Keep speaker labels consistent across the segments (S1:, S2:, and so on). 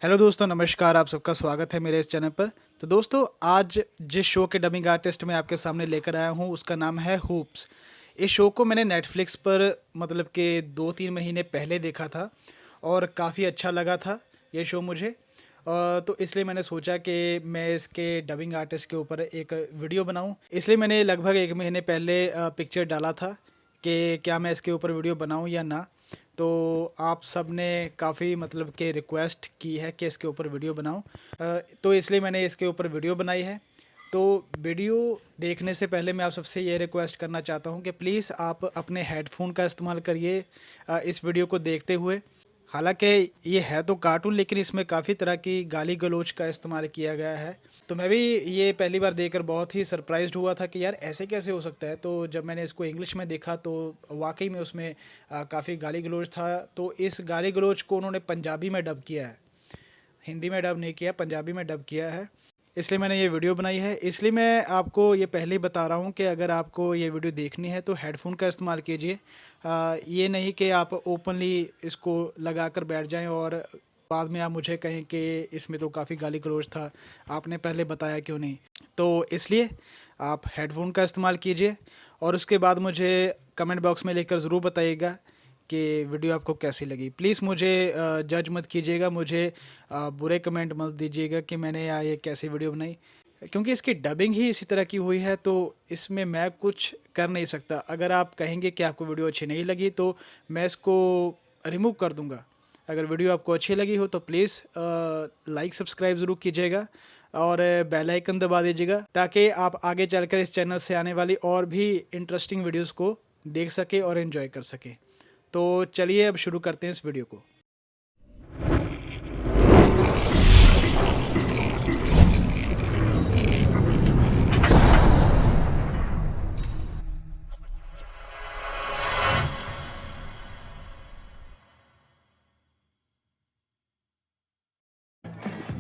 S1: Hello दोस्तों, नमस्कार। आप सबका स्वागत है मेरे इस चैनल पर। तो दोस्तों, आज जिस शो के डबिंग आर्टिस्ट मैं आपके सामने लेकर आया हूँ उसका नाम है हूप्स। इस शो को मैंने नेटफ्लिक्स पर मतलब कि 2-3 महीने पहले देखा था और काफ़ी अच्छा लगा था ये शो मुझे। तो इसलिए मैंने सोचा कि मैं इसके डबिंग आर्टिस्ट के ऊपर एक वीडियो बनाऊं। इसलिए मैंने लगभग 1 महीने पहले पिक्चर डाला था कि क्या मैं इसके ऊपर वीडियो बनाऊं या ना। तो आप सब ने काफ़ी मतलब कि रिक्वेस्ट की है कि इसके ऊपर वीडियो बनाऊं, तो इसलिए मैंने इसके ऊपर वीडियो बनाई है। तो वीडियो देखने से पहले मैं आप सबसे ये रिक्वेस्ट करना चाहता हूं कि प्लीज़ आप अपने हेडफोन का इस्तेमाल करिए इस वीडियो को देखते हुए। हालांकि ये है तो कार्टून, लेकिन इसमें काफ़ी तरह की गाली गलौज का इस्तेमाल किया गया है। तो मैं भी ये पहली बार देखकर बहुत ही सरप्राइज्ड हुआ था कि यार ऐसे कैसे हो सकता है। तो जब मैंने इसको इंग्लिश में देखा तो वाकई में उसमें काफ़ी गाली गलौज था। तो इस गाली गलौज को उन्होंने पंजाबी में डब किया है, हिंदी में डब नहीं किया, पंजाबी में डब किया है। इसलिए मैंने ये वीडियो बनाई है। इसलिए मैं आपको ये पहले ही बता रहा हूँ कि अगर आपको ये वीडियो देखनी है तो हेडफोन का इस्तेमाल कीजिए। ये नहीं कि आप ओपनली इसको लगा कर बैठ जाएं और बाद में आप मुझे कहें कि इसमें तो काफ़ी गाली गलौज था, आपने पहले बताया क्यों नहीं। तो इसलिए आप हेडफोन का इस्तेमाल कीजिए और उसके बाद मुझे कमेंट बॉक्स में लिखकर ज़रूर बताइएगा कि वीडियो आपको कैसी लगी। प्लीज़ मुझे जज मत कीजिएगा, मुझे बुरे कमेंट मत दीजिएगा कि मैंने यार ये कैसी वीडियो बनाई, क्योंकि इसकी डबिंग ही इसी तरह की हुई है। तो इसमें मैं कुछ कर नहीं सकता। अगर आप कहेंगे कि आपको वीडियो अच्छी नहीं लगी तो मैं इसको रिमूव कर दूंगा। अगर वीडियो आपको अच्छी लगी हो तो प्लीज़ लाइक सब्सक्राइब ज़रूर कीजिएगा और बेल आइकन दबा दीजिएगा, ताकि आप आगे चलकर इस चैनल से आने वाली और भी इंटरेस्टिंग वीडियोज़ को देख सकें और एंजॉय कर सकें। तो चलिए अब शुरू करते हैं इस वीडियो को।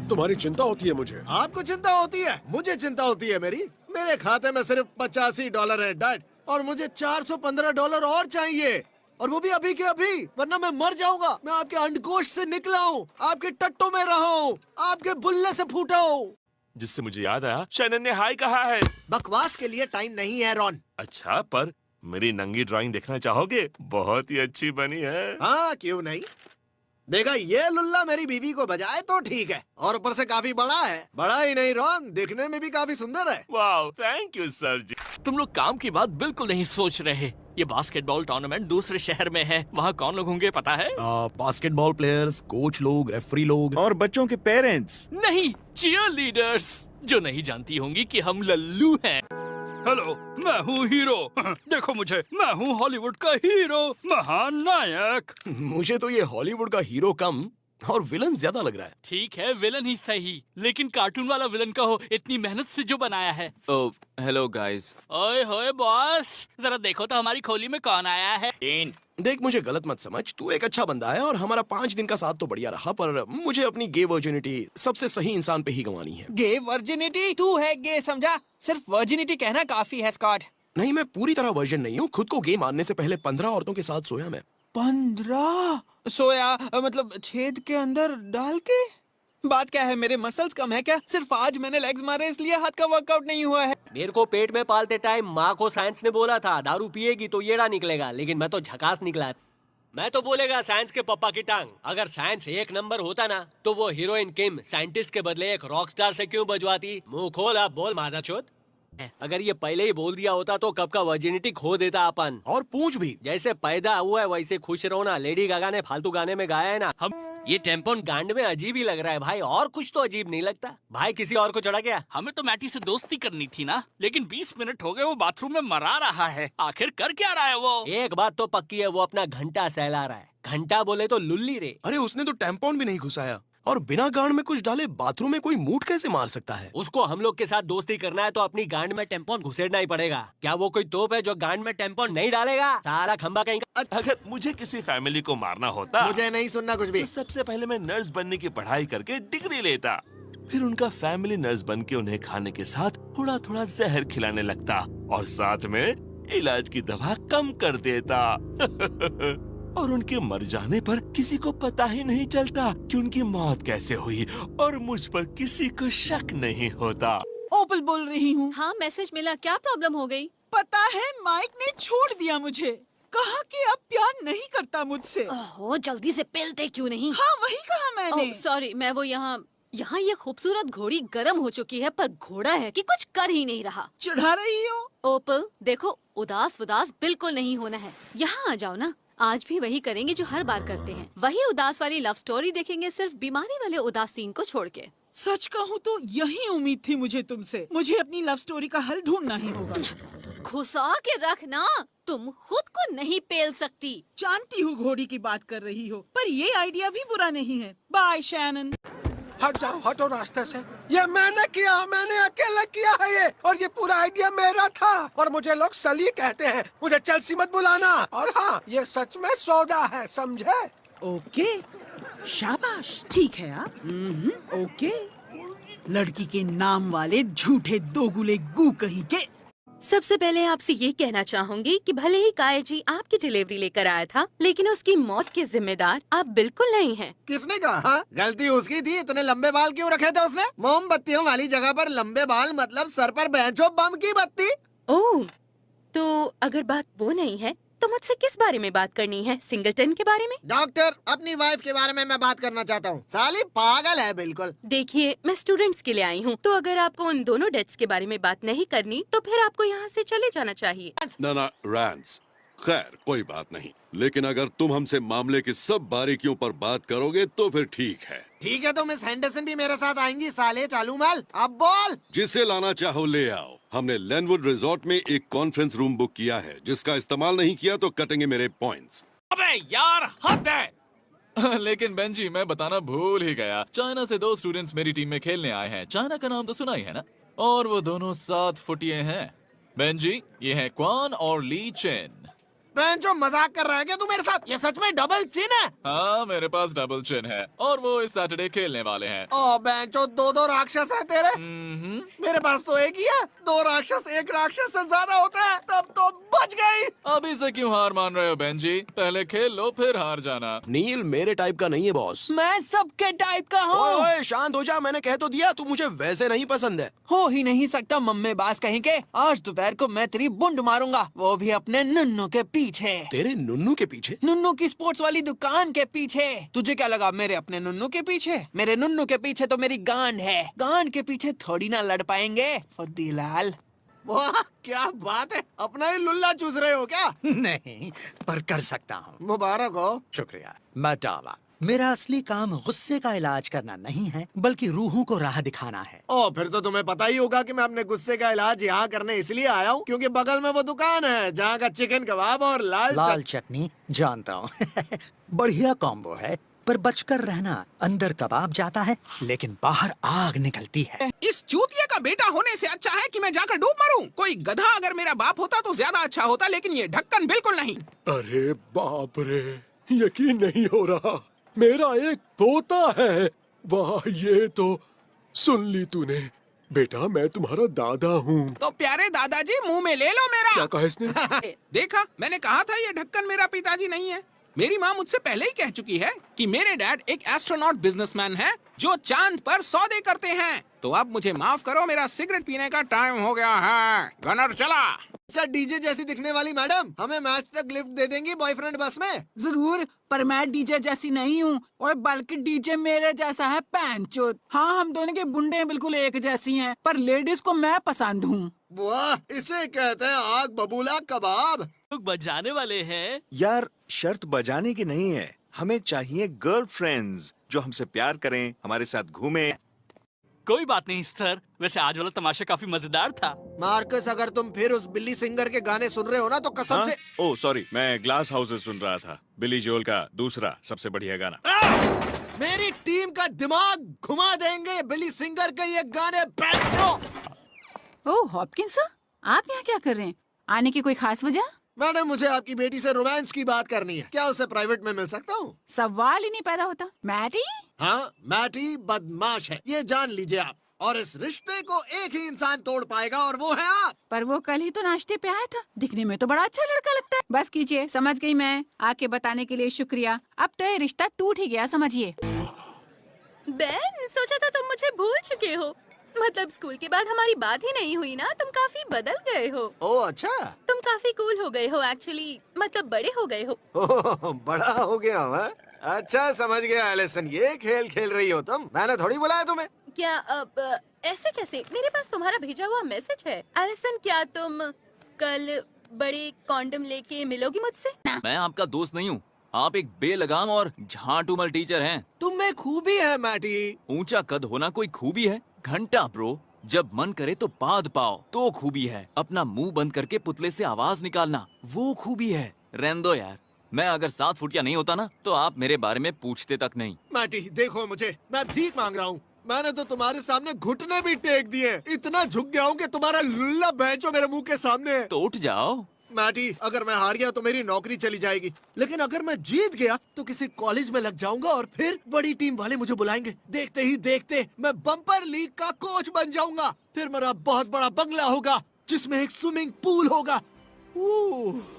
S2: तुम्हारी चिंता होती है मुझे।
S3: आपको चिंता होती है, मुझे चिंता होती है मेरी। मेरे खाते में सिर्फ $85 है डैड, और मुझे $415 और चाहिए, और वो भी अभी के अभी, वरना मैं मर जाऊंगा। मैं आपके अंडकोश से निकला हूँ, आपके टट्टों में रहा हूँ, आपके बुल्ले से फूटा हूँ।
S4: जिससे मुझे याद आया, शैनन ने हाय कहा है।
S3: बकवास के लिए टाइम नहीं है रॉन।
S4: अच्छा, पर मेरी नंगी ड्राइंग देखना चाहोगे? बहुत ही अच्छी बनी है।
S3: हाँ, क्यों नहीं। देखा, ये लुल्ला मेरी बीवी को बजाए तो ठीक है, और ऊपर से काफी बड़ा है। बड़ा ही नहीं रॉन, दिखने में भी काफी सुंदर है।
S4: वाह, थैंक यू सर जी।
S5: तुम लोग काम की बात बिल्कुल नहीं सोच रहे। ये बास्केटबॉल टूर्नामेंट दूसरे शहर में है, वहाँ कौन लोग होंगे पता है?
S2: बास्केटबॉल प्लेयर्स, कोच लोग, रेफरी लोग
S6: और बच्चों के पेरेंट्स।
S5: नहीं, चीयर लीडर्स, जो नहीं जानती होंगी कि हम लल्लू हैं। हेलो, मैं हूँ हीरो। देखो मुझे, मैं हूँ हॉलीवुड का हीरो, महान नायक।
S2: मुझे तो ये हॉलीवुड का हीरो कम और विलन ज्यादा लग रहा है।
S5: ठीक है, विलन ही सही, लेकिन कार्टून वाला विलन का हो, इतनी मेहनत से जो बनाया है।
S7: ओह, हेलो गाइस।
S5: ओए होए बॉस, जरा देखो तो हमारी खोली में कौन आया है।
S2: देख, मुझे गलत मत समझ, तू एक अच्छा बंदा है और हमारा 5 दिन का साथ तो बढ़िया रहा, पर मुझे अपनी गे वर्जिनिटी सबसे सही इंसान पे ही गंवानी है।
S8: गे वर्जिनिटी? तू है गे समझा? सिर्फ वर्जिनिटी कहना काफी है स्कॉट।
S2: नहीं, मैं पूरी तरह वर्जिन नहीं हूँ। खुद को गे मानने से पहले 15 औरतों के साथ सोया मैं।
S8: 15? सोया मतलब छेद के अंदर डाल के? बात क्या है, मेरे मसल्स कम है क्या? सिर्फ आज मैंने लेग्स मारे इसलिए हाथ का वर्कआउट नहीं हुआ है।
S9: मेरे को पेट में पालते टाइम माँ को साइंस ने बोला था दारू पिएगी तो येड़ा निकलेगा, लेकिन मैं तो झकास निकला। मैं तो बोलेगा साइंस के पप्पा की टांग। अगर साइंस एक नंबर होता ना तो वो हीरोइन किम साइंटिस्ट के बदले एक रॉक स्टार से क्यों बजवाती? मुंह खोल, अब बोल मादाचोद। अगर ये पहले ही बोल दिया होता तो कब का वर्जिनिटी खो देता अपन।
S2: और पूछ भी।
S9: जैसे पैदा हुआ है वैसे खुश रहो ना। लेडी गागा ने फालतू गाने में गाया है ना, हम ये टेम्पोन गांड में अजीब ही लग रहा है भाई, और कुछ तो अजीब नहीं लगता। भाई किसी और को चढ़ा गया?
S5: हमें तो मैटी से दोस्ती करनी थी ना, लेकिन 20 मिनट हो गए वो बाथरूम में मरा रहा है। आखिर कर क्या रहा है वो?
S9: एक बात तो पक्की है, वो अपना घंटा सहला रहा है। घंटा बोले तो लुल्ली रे।
S2: अरे उसने तो टैम्पॉन भी नहीं घुसाया, और बिना गांड में कुछ डाले बाथरूम में कोई मूठ कैसे मार सकता है?
S9: उसको हम लोग के साथ दोस्ती करना है तो अपनी गांड में टेम्पोन घुसेड़ना ही पड़ेगा। क्या वो कोई तोप है जो गांड में टेम्पोन नहीं डालेगा? साला खंबा कहीं का।
S4: अगर मुझे किसी फैमिली को मारना होता,
S3: मुझे नहीं सुनना कुछ भी।
S4: तो सबसे पहले मैं नर्स बनने की पढ़ाई करके डिग्री लेता, फिर उनका फैमिली नर्स बन के उन्हें खाने के साथ थोड़ा थोड़ा जहर खिलाने लगता और साथ में इलाज की दवा कम कर देता। और उनके मर जाने पर किसी को पता ही नहीं चलता कि उनकी मौत कैसे हुई और मुझ पर किसी को शक नहीं होता।
S6: ओपल बोल रही हूँ।
S7: हाँ, मैसेज मिला। क्या प्रॉब्लम हो गई?
S6: पता है माइक ने छोड़ दिया मुझे, कहा कि अब प्यार नहीं करता मुझसे।
S7: ओह, जल्दी से पिलते क्यों नहीं?
S6: हाँ वही कहा मैंने।
S7: सॉरी, मैं वो यहाँ ये खूबसूरत घोड़ी गर्म हो चुकी है, पर घोड़ा है कि कुछ कर ही नहीं रहा।
S6: चढ़ा रही हो?
S7: ओपल देखो, उदास बिल्कुल नहीं होना है। यहाँ आ जाओ ना। आज भी वही करेंगे जो हर बार करते हैं। वही उदास वाली लव स्टोरी देखेंगे, सिर्फ बीमारी वाले उदास सीन को छोड़ के।
S6: सच कहूँ तो यही उम्मीद थी मुझे तुमसे। मुझे अपनी लव स्टोरी का हल ढूंढना ही होगा।
S7: घुसा के रखना, तुम खुद को नहीं पेल सकती।
S6: जानती हूँ घोड़ी की बात कर रही हो, पर ये आइडिया भी बुरा नहीं है। Bye Shannon.
S3: हट जाओ, हटो रास्ते से। ये मैंने किया, मैंने अकेले किया है ये, और ये पूरा आइडिया मेरा था। और मुझे लोग सली कहते हैं, मुझे चेल्सी मत बुलाना। और हाँ, ये सच में सोडा है, समझे?
S6: ओके, शाबाश, ठीक है आप। ओके। लड़की के नाम वाले झूठे दोगुले गू कहीं के।
S7: सबसे पहले आपसे ये कहना चाहूंगी कि भले ही कायल जी आपकी डिलीवरी लेकर आया था, लेकिन उसकी मौत के जिम्मेदार आप बिल्कुल नहीं हैं।
S3: किसने कहा? गलती उसकी थी। इतने लंबे बाल क्यों रखे थे उसने? मोमबत्तियों वाली जगह पर लंबे बाल मतलब सर पर बेंचो बम की बत्ती।
S7: ओह, तो अगर बात वो नहीं है तो मुझसे किस बारे में बात करनी है? सिंगलटन के बारे में?
S3: डॉक्टर, अपनी वाइफ के बारे में मैं बात करना चाहता हूँ। साली पागल है बिल्कुल।
S7: देखिए, मैं स्टूडेंट्स के लिए आई हूँ, तो अगर आपको उन दोनों डेट्स के बारे में बात नहीं करनी तो फिर आपको यहाँ से चले जाना चाहिए।
S10: ना रैंस, खैर कोई बात नहीं, लेकिन अगर तुम हमसे मामले की सब बारीकियों पर बात करोगे तो फिर ठीक है।
S3: ठीक है, तो मिस हेंडरसन भी मेरे साथ आएंगी। साले चालू माल, अब बोल।
S10: जिसे लाना चाहो ले आओ। हमने लेनवुड रिजॉर्ट में एक कॉन्फ्रेंस रूम बुक किया है, जिसका इस्तेमाल नहीं किया तो कटेंगे मेरे पॉइंट्स।
S5: अबे यार, हद है।
S11: लेकिन बेंजी, मैं बताना भूल ही गया, चाइना से 2 स्टूडेंट्स मेरी टीम में खेलने आए हैं। चाइना का नाम तो सुना ही है ना, और वो दोनों 7 फुटिये हैं। बेंजी, ये हैं क्वान और ली चेन।
S3: बेंचो, मजाक कर रहा है क्या तू मेरे साथ? ये सच में डबल चिन है?
S11: हाँ, मेरे पास डबल चिन है, और वो इस सैटरडे खेलने वाले हैं।
S3: ओ बेंचो, 2 राक्षस है तेरे। मेरे पास तो एक ही है। 2 राक्षस एक राक्षस से ज्यादा होता है, तब तो बच गई।
S11: अभी से क्यों हार मान रहे हो बेंजी? पहले खेल लो फिर हार जाना।
S2: नील मेरे टाइप का नहीं है बॉस।
S8: मैं सबके टाइप का हूँ।
S2: ओए शांत हो जा, मैंने कह तो दिया, तू मुझे वैसे नहीं पसंद है।
S8: हो ही नहीं सकता मम्मेबाज कहीं के। आज दोपहर को मैं तेरी बुंड मारूंगा, वो भी अपने नन्नू के पीछे।
S2: तेरे नुन्नू के पीछे?
S8: नुन्नू की स्पोर्ट्स वाली दुकान के पीछे। तुझे क्या लगा मेरे अपने नुन्नू के पीछे? मेरे नुन्नू के पीछे तो मेरी गांड है। गांड के पीछे थोड़ी ना लड़ पाएंगे फद्दीलाल।
S3: वाह, क्या बात है। अपना ही लुल्ला चूस रहे हो क्या?
S12: नहीं, पर कर सकता हूँ।
S3: मुबारक हो।
S12: शुक्रिया। मटावा, मेरा असली काम गुस्से का इलाज करना नहीं है, बल्कि रूहों को राह दिखाना है।
S3: ओ, फिर तो तुम्हें पता ही होगा कि मैं अपने गुस्से का इलाज यहाँ करने इसलिए आया हूँ क्योंकि बगल में वो दुकान है जहाँ का चिकन कबाब और लाल
S12: चटनी जानता हूँ। बढ़िया कॉम्बो है, पर बचकर रहना। अंदर कबाब जाता है लेकिन बाहर आग निकलती है।
S8: इस चूतिया का बेटा होने से अच्छा है कि मैं जाकर डूब मरूं। कोई गधा अगर मेरा बाप होता तो ज्यादा अच्छा होता, लेकिन ये ढक्कन बिल्कुल नहीं।
S10: अरे बाप रे, यकीन नहीं हो रहा, मेरा एक पोता है। वाह, ये तो सुन ली तूने। बेटा, मैं तुम्हारा दादा हूँ।
S8: तो प्यारे दादाजी, मुंह में ले लो मेरा।
S10: क्या कहा इसने?
S8: देखा, मैंने कहा था ये ढक्कन मेरा पिताजी नहीं है। मेरी माँ मुझसे पहले ही कह चुकी है कि मेरे डैड एक एस्ट्रोनॉट बिजनेसमैन है जो चांद पर सौदे करते हैं। तो अब मुझे माफ करो, मेरा सिगरेट पीने का टाइम हो गया है। गनर चला।
S3: अच्छा, डीजे जैसी दिखने वाली मैडम हमें मैच तक लिफ्ट दे देंगी बॉयफ्रेंड बस में?
S6: जरूर, पर मैं डीजे जैसी नहीं हूँ, और बल्कि डीजे मेरे जैसा है पैंचोत। हाँ, हम दोनों के बुंडे बिल्कुल एक जैसी हैं, पर लेडीज को मैं पसंद हूँ।
S3: वाह, इसे कहते हैं आग बबूला कबाब।
S5: लोग बजाने वाले हैं।
S13: यार, शर्त बजाने की नहीं है, हमें चाहिए गर्लफ्रेंड्स जो हमसे प्यार करें, हमारे साथ घूमें।
S5: कोई बात नहीं सर, वैसे आज वाला तमाशा काफी मजेदार था।
S3: मार्कस, अगर तुम फिर उस बिल्ली सिंगर के गाने सुन रहे हो ना तो कसम से।
S13: ओह सॉरी, मैं ग्लास हाउसेस सुन रहा था, बिली जोल का दूसरा सबसे बढ़िया गाना।
S3: मेरी टीम का दिमाग घुमा देंगे बिली सिंगर के ये गाने।
S6: ओह हॉपकिंस सर, आप यहाँ क्या कर रहे हैं? आने की कोई खास वजह?
S3: मैडम, मुझे आपकी बेटी से रोमांस की बात करनी है। क्या उसे प्राइवेट में मिल सकता हूँ?
S6: सवाल ही नहीं पैदा होता। मैटी?
S3: हाँ, मैटी बदमाश है, ये जान लीजिए आप। और इस रिश्ते को एक ही इंसान तोड़ पाएगा, और वो है आप।
S6: पर वो कल ही तो नाश्ते पे आया था, दिखने में तो बड़ा अच्छा लड़का लगता है। बस कीजिए, समझ गई मैं, आके बताने के लिए शुक्रिया। अब तो ये रिश्ता टूट ही गया समझिए।
S7: बेन, सोचा था तुम मुझे भूल चुके हो। मतलब स्कूल के बाद हमारी बात ही नहीं हुई ना, तुम काफी बदल गए हो।
S3: ओह अच्छा।
S7: तुम काफी कूल हो गए हो एक्चुअली, मतलब बड़े हो गए हो।
S3: ओह, बड़ा हो गया हूँ हाँ? अच्छा समझ गया एलिसन, ये खेल खेल रही हो तुम, मैंने थोड़ी बुलाया तुम्हें।
S7: क्या अब ऐसे कैसे? मेरे पास तुम्हारा भेजा हुआ मैसेज है। एलिसन, क्या तुम कल बड़े कॉन्डम लेके मिलोगी मुझसे?
S11: मैं आपका दोस्त नहीं हूँ, आप एक बेलगाम और झाटूमल टीचर हैं।
S3: तुम में खूबी है मैटी।
S11: ऊंचा कद होना कोई खूबी है? घंटा ब्रो, जब मन करे तो पाद पाओ तो खूबी है। अपना मुंह बंद करके पुतले से आवाज निकालना वो खूबी है। रहने दो यार, मैं अगर 7 फुटिया नहीं होता ना तो आप मेरे बारे में पूछते तक नहीं।
S3: मैटी देखो मुझे, मैं भीख मांग रहा हूँ। मैंने तो तुम्हारे सामने घुटने भी टेक दिए, इतना झुक गया हूँ कि तुम्हारा लुल्ला भैंचो मेरे मुंह के सामने है।
S11: तो उठ जाओ।
S3: मैटी, अगर मैं हार गया तो मेरी नौकरी चली जाएगी, लेकिन अगर मैं जीत गया तो किसी कॉलेज में लग जाऊंगा और फिर बड़ी टीम वाले मुझे बुलाएंगे। देखते ही देखते मैं बम्पर लीग का कोच बन जाऊंगा। फिर मेरा बहुत बड़ा बंगला होगा जिसमें एक स्विमिंग पूल होगा,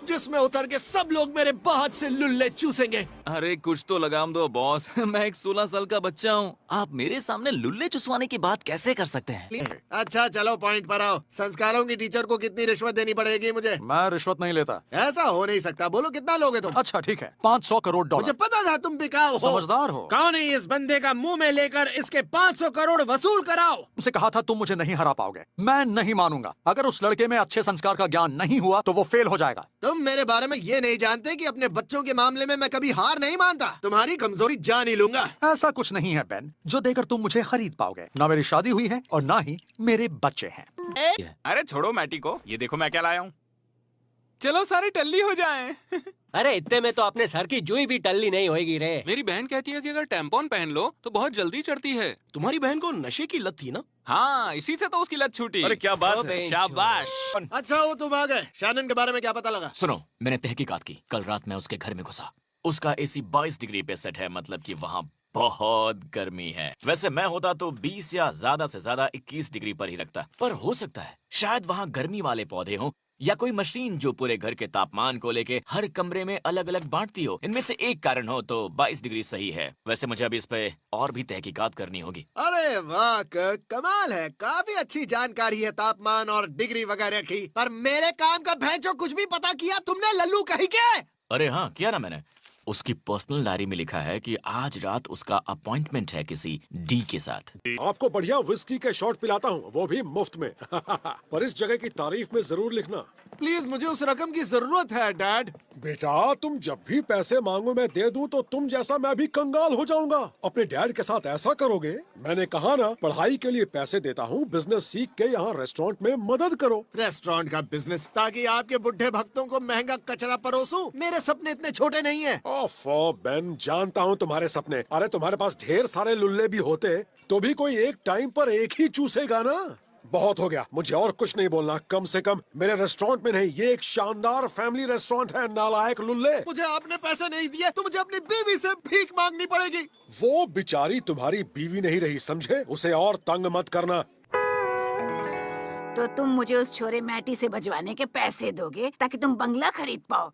S3: जिसमें उतर के सब लोग मेरे बाहर से लुल्ले चूसेंगे।
S11: अरे कुछ तो लगाम दो बॉस। मैं एक 16 साल का बच्चा हूँ, आप मेरे सामने लुल्ले चुसवाने की बात कैसे कर सकते हैं?
S3: अच्छा चलो पॉइंट पर आओ। संस्कारों की टीचर को कितनी रिश्वत देनी पड़ेगी मुझे?
S12: मैं रिश्वत नहीं लेता।
S3: ऐसा हो नहीं सकता, बोलो कितना लोगे तुम?
S12: अच्छा ठीक है, 500 करोड़
S3: मुझे
S12: डॉलर।
S3: पता था तुम बिकाओ हो।
S12: समझदार हो।
S3: कौन है इस बंदे का मुंह में लेकर इसके 500 करोड़ वसूल कराओ।
S12: तुमसे कहा था तुम मुझे नहीं हरा पाओगे। मैं नहीं मानूंगा। अगर उस लड़के में अच्छे संस्कार का ज्ञान नहीं हुआ तो वो फेल हो जाएगा।
S3: तुम मेरे बारे में ये नहीं जानते कि अपने बच्चों के मामले में मैं कभी हार नहीं मानता। तुम्हारी कमजोरी जान ही लूंगा।
S12: ऐसा कुछ नहीं है बेन जो देकर तुम मुझे खरीद पाओगे। ना मेरी शादी हुई है और ना ही मेरे बच्चे हैं।
S8: अरे छोड़ो मैटी को, ये देखो मैं क्या लाया हूँ। चलो सारे टल्ली हो जाएं।
S9: अरे इतने में तो अपने सर की जुई भी टल्ली नहीं होएगी रे।
S8: मेरी बहन कहती है कि अगर टैम्पॉन पहन लो तो बहुत जल्दी चढ़ती है।
S2: तुम्हारी बहन को नशे की लत थी ना?
S8: हाँ, इसी से तो उसकी लत छूटी।
S13: अरे क्या बात है।
S8: शाबाश।
S3: अच्छा वो तुम आ गए। शैनन के बारे में क्या पता लगा?
S11: सुनो, मैंने तहकीकात की। कल रात मैं उसके घर में घुसा। उसका एसी 22 डिग्री पे सेट है, मतलब कि वहाँ बहुत गर्मी है। वैसे मैं होता तो 20 या ज्यादा से ज्यादा 21 डिग्री पर ही रखता, पर हो सकता है शायद वहाँ गर्मी वाले पौधे हों या कोई मशीन जो पूरे घर के तापमान को लेके हर कमरे में अलग अलग बांटती हो। इनमें से एक कारण हो तो 22 डिग्री सही है। वैसे मुझे अभी इस पे और भी तहकीकात करनी होगी।
S3: अरे वाह, कमाल है। काफी अच्छी जानकारी है तापमान और डिग्री वगैरह की, पर मेरे काम का भैंचो कुछ भी पता किया तुमने लल्लू कहीं के?
S11: अरे हाँ, किया ना मैंने। उसकी पर्सनल डायरी में लिखा है कि आज रात उसका अपॉइंटमेंट है किसी डी के साथ।
S10: आपको बढ़िया विस्की के शॉट पिलाता हूँ, वो भी मुफ्त में। पर इस जगह की तारीफ में जरूर लिखना।
S3: प्लीज, मुझे उस रकम की जरूरत है डैड।
S10: बेटा तुम जब भी पैसे मांगो मैं दे दूं तो तुम जैसा मैं भी कंगाल हो जाऊंगा। अपने डैड के साथ ऐसा करोगे? मैंने कहा ना, पढ़ाई के लिए पैसे देता हूँ, बिजनेस सीख के यहाँ रेस्टोरेंट में मदद करो।
S3: रेस्टोरेंट का बिजनेस, ताकि आपके बुढ़े भक्तों को महंगा कचरा परोसूं। मेरे सपने इतने छोटे नहीं है।
S10: ओफो बेन, जानता हूँ तुम्हारे सपने। अरे तुम्हारे पास ढेर सारे लुल्ले भी होते तो भी कोई एक टाइम पर एक ही चूसेगा ना। बहुत हो गया, मुझे और कुछ नहीं बोलना। कम से कम मेरे रेस्टोरेंट में नहीं, ये एक शानदार फैमिली रेस्टोरेंट है। नालायक लुल्ले।
S3: मुझे आपने पैसे नहीं दिए तो मुझे अपनी बीवी से भीख मांगनी पड़ेगी।
S10: वो बेचारी तुम्हारी बीवी नहीं रही, समझे? उसे और तंग मत करना।
S6: तो तुम मुझे उस छोरे मैटी से बजवाने के पैसे दोगे ताकि तुम बंगला खरीद पाओ।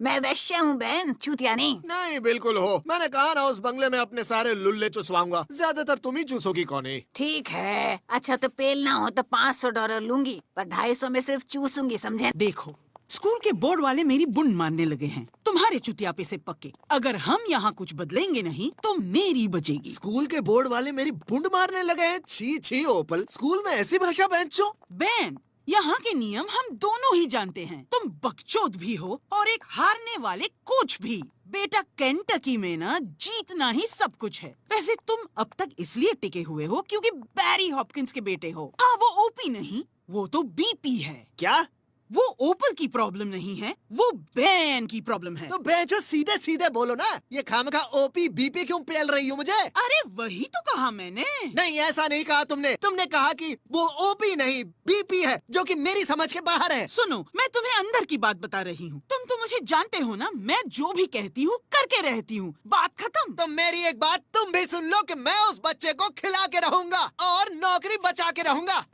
S6: मैं वैश्य हूँ बहन, चूतिया नहीं।
S3: नहीं बिल्कुल हो। मैंने कहा ना, उस बंगले में अपने सारे लुल्ले चुसवाऊंगा। ज्यादातर तुम ही चूसोगी कौन?
S6: ठीक है, अच्छा तो पेल ना हो तो $500 लूंगी, पर 250 में सिर्फ चूसूंगी, समझे? देखो, स्कूल के बोर्ड वाले मेरी बुंड मारने लगे हैं, तुम्हारे चुतियापे से पक्के। अगर हम यहाँ कुछ बदलेंगे नहीं तो मेरी बचेगी।
S3: स्कूल के बोर्ड वाले मेरी बुंड मारने लगे हैं? छी छी ओपल, स्कूल में ऐसी भाषा बेंचो।
S6: बैन, यहाँ के नियम हम दोनों ही जानते हैं। तुम बकचोद भी हो और एक हारने वाले कोच भी। बेटा, केंटकी में ना जीतना ही सब कुछ है। वैसे तुम अब तक इसलिए टिके हुए हो क्योंकि बैरी हॉपकिंस के बेटे हो। हाँ, वो ओपी नहीं, वो तो बीपी है।
S3: क्या?
S6: वो ओपल की प्रॉब्लम नहीं है, वो बैन की प्रॉब्लम है।
S3: तो बेंचो सीधे सीधे बोलो ना, ये खामखा ओपी बीपी क्यों पेल रही हो मुझे?
S6: अरे वही तो कहा मैंने।
S3: नहीं, ऐसा नहीं कहा तुमने। तुमने कहा कि वो ओपी नहीं बीपी है, जो कि मेरी समझ के बाहर है।
S6: सुनो, मैं तुम्हें अंदर की बात बता रही हूँ। तुम तो मुझे जानते हो ना, मैं जो भी कहती हूँ करके रहती हूँ। बात खत्म।
S3: तो मेरी एक बात तुम भी सुन लो कि मैं उस बच्चे को खिला के रहूंगा और नौकरी बचा के रहूंगा।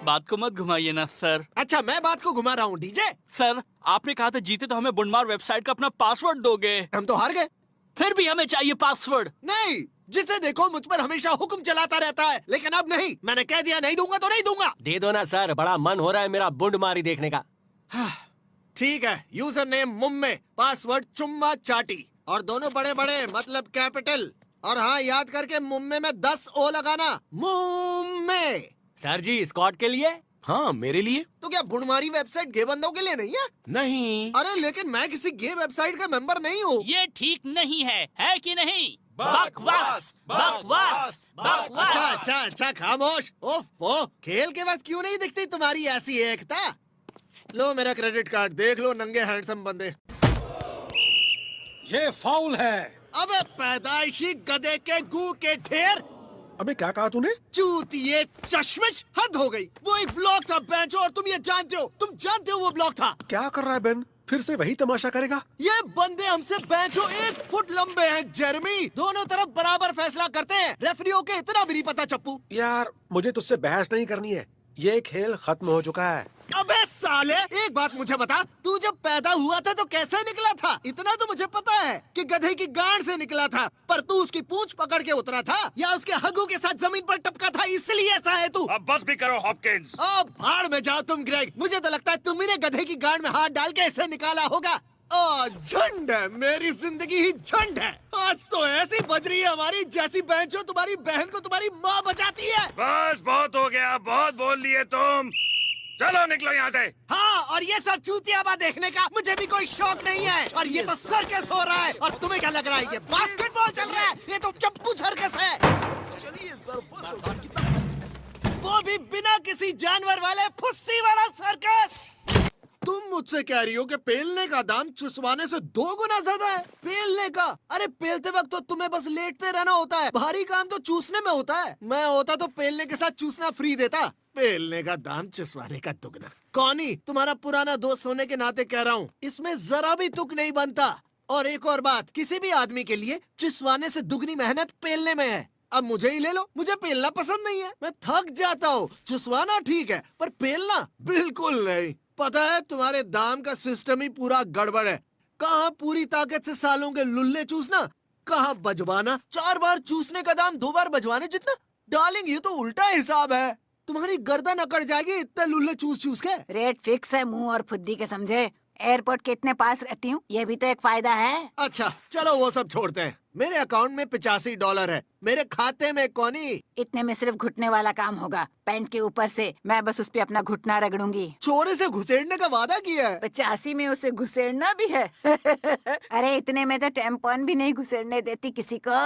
S5: बात को मत घुमाइए ना सर।
S3: अच्छा मैं बात को घुमा रहा हूँ डीजे।
S5: सर आपने कहा था जीते तो हमें बुंडमार वेबसाइट का अपना पासवर्ड दोगे।
S3: हम तो हार गए।
S5: फिर भी हमें चाहिए पासवर्ड।
S3: नहीं, जिसे देखो मुझ पर हमेशा हुक्म चलाता रहता है, लेकिन अब नहीं। मैंने कह दिया नहीं दूंगा तो नहीं दूंगा।
S9: दे दो ना सर, बड़ा मन हो रहा है मेरा बुंड मारी देखने का।
S3: ठीक है, यूजर नेम मुम्मे, पासवर्ड चुम्मा चाटी, और दोनों बड़े बड़े मतलब कैपिटल। और हाँ, याद करके मुम्मे में 10 ओ लगाना। मुम्मे।
S9: सर जी स्कॉट के लिए?
S2: हाँ मेरे लिए।
S3: तो क्या बुड़मारी वेबसाइट गे बंदों के लिए नहीं है?
S2: नहीं।
S3: अरे लेकिन मैं किसी गे वेबसाइट का मेंबर नहीं हूँ।
S5: ये ठीक नहीं है कि नहीं? बकवास बकवास बकवास।
S3: अच्छा खामोश। ओफो, खेल के वक्त क्यों नहीं दिखती तुम्हारी ऐसी एकता? लो मेरा क्रेडिट कार्ड, देख लो नंगे हैंडसम बंदे।
S10: ये फाउल है।
S3: अबे पैदाइशी गधे के गू के ढेर।
S10: अबे क्या कहा तूने?
S3: चूतिए चश्मिश, हद हो गई। वो एक ब्लॉक था बेंचो, और तुम ये जानते हो। तुम जानते हो वो ब्लॉक था।
S10: क्या कर रहा है बेन? फिर से वही तमाशा करेगा?
S3: ये बंदे हमसे बेंचो 1 फुट लंबे हैं जेरमी। दोनों तरफ बराबर फैसला करते हैं। रेफरियों के इतना भी नहीं पता चप्पू।
S10: यार मुझे तुझसे बहस नहीं करनी है, ये खेल खत्म हो चुका है।
S3: अबे साले, एक बात मुझे बता, तू जब पैदा हुआ था तो कैसे निकला था? इतना तो मुझे पता है कि गधे की गांड से निकला था, पर तू उसकी पूंछ पकड़ के उतरा था या उसके हग्गू के साथ जमीन पर टपका था, इसलिए ऐसा है तू।
S13: अब बस भी करो हॉपकिंस।
S3: अब भाड़ में जाओ तुम ग्रेग। मुझे तो लगता है तुम्ही ने गधे की गांड में हाथ डाल के इसे निकाला होगा। झंड है, मेरी जिंदगी ही झंड है। आज तो ऐसी बज रही है हमारी जैसी बहन जो तुम्हारी बहन को तुम्हारी माँ बचाती है।
S13: बस बहुत हो गया, बहुत बोल लिए तुम। चलो निकलो यहाँ से।
S3: हाँ, और ये सब चूतियाबा देखने का मुझे भी कोई शौक नहीं है। और ये तो सर्कस हो रहा है, और तुम्हें क्या लग रहा है ये बास्केटबॉल चल रहा है? ये तो चप्पू सर्कस है। चलिए वो भी बिना किसी जानवर वाले फुस्सी वाला सर्कस। तुम मुझसे कह रही हो कि पेलने का दाम चुसवाने से 2 गुना ज्यादा है? पेलने का? अरे पेलते वक्त तो तुम्हें बस लेटते रहना होता है, भारी काम तो चूसने में होता है। मैं होता तो पेलने के साथ चूसना फ्री देता। पेलने का दाम चुसवाने का दुगना। कौनी, तुम्हारा पुराना दोस्त होने के नाते कह रहा हूँ, इसमें जरा भी तुक नहीं बनता। और एक और बात, किसी भी आदमी के लिए चुसवाने से दुगनी मेहनत पेलने में है। अब मुझे ही ले लो, मुझे पेलना पसंद नहीं है। मैं थक जाता हूँ। चुसवाना ठीक है, पर पेलना बिल्कुल नहीं। पता है, तुम्हारे दाम का सिस्टम ही पूरा गड़बड़ है। कहाँ पूरी ताकत से सालों के लुल्ले चूसना, कहाँ बजवाना। 4 बार चूसने का दाम 2 बार बजवाने जितना। डार्लिंग, ये तो उल्टा हिसाब है। तुम्हारी गर्दन अकड़ जाएगी इतने लुल्ले चूस चूस के।
S14: रेट फिक्स है मुंह और फुद्दी के, समझे? एयरपोर्ट के इतने पास रहती हूँ, ये भी तो एक फायदा है।
S3: अच्छा चलो वो सब छोड़ते हैं। मेरे अकाउंट में $85 है, मेरे खाते में कौनी।
S14: इतने में सिर्फ घुटने वाला काम होगा। पैंट के ऊपर से मैं बस उस पे अपना घुटना रगड़ूंगी।
S3: चोरी से घुसेड़ने का वादा किया है।
S14: 85 में उसे घुसेड़ना भी है। अरे इतने में तो टेम्पॉन भी नहीं घुसेड़ने देती किसी को।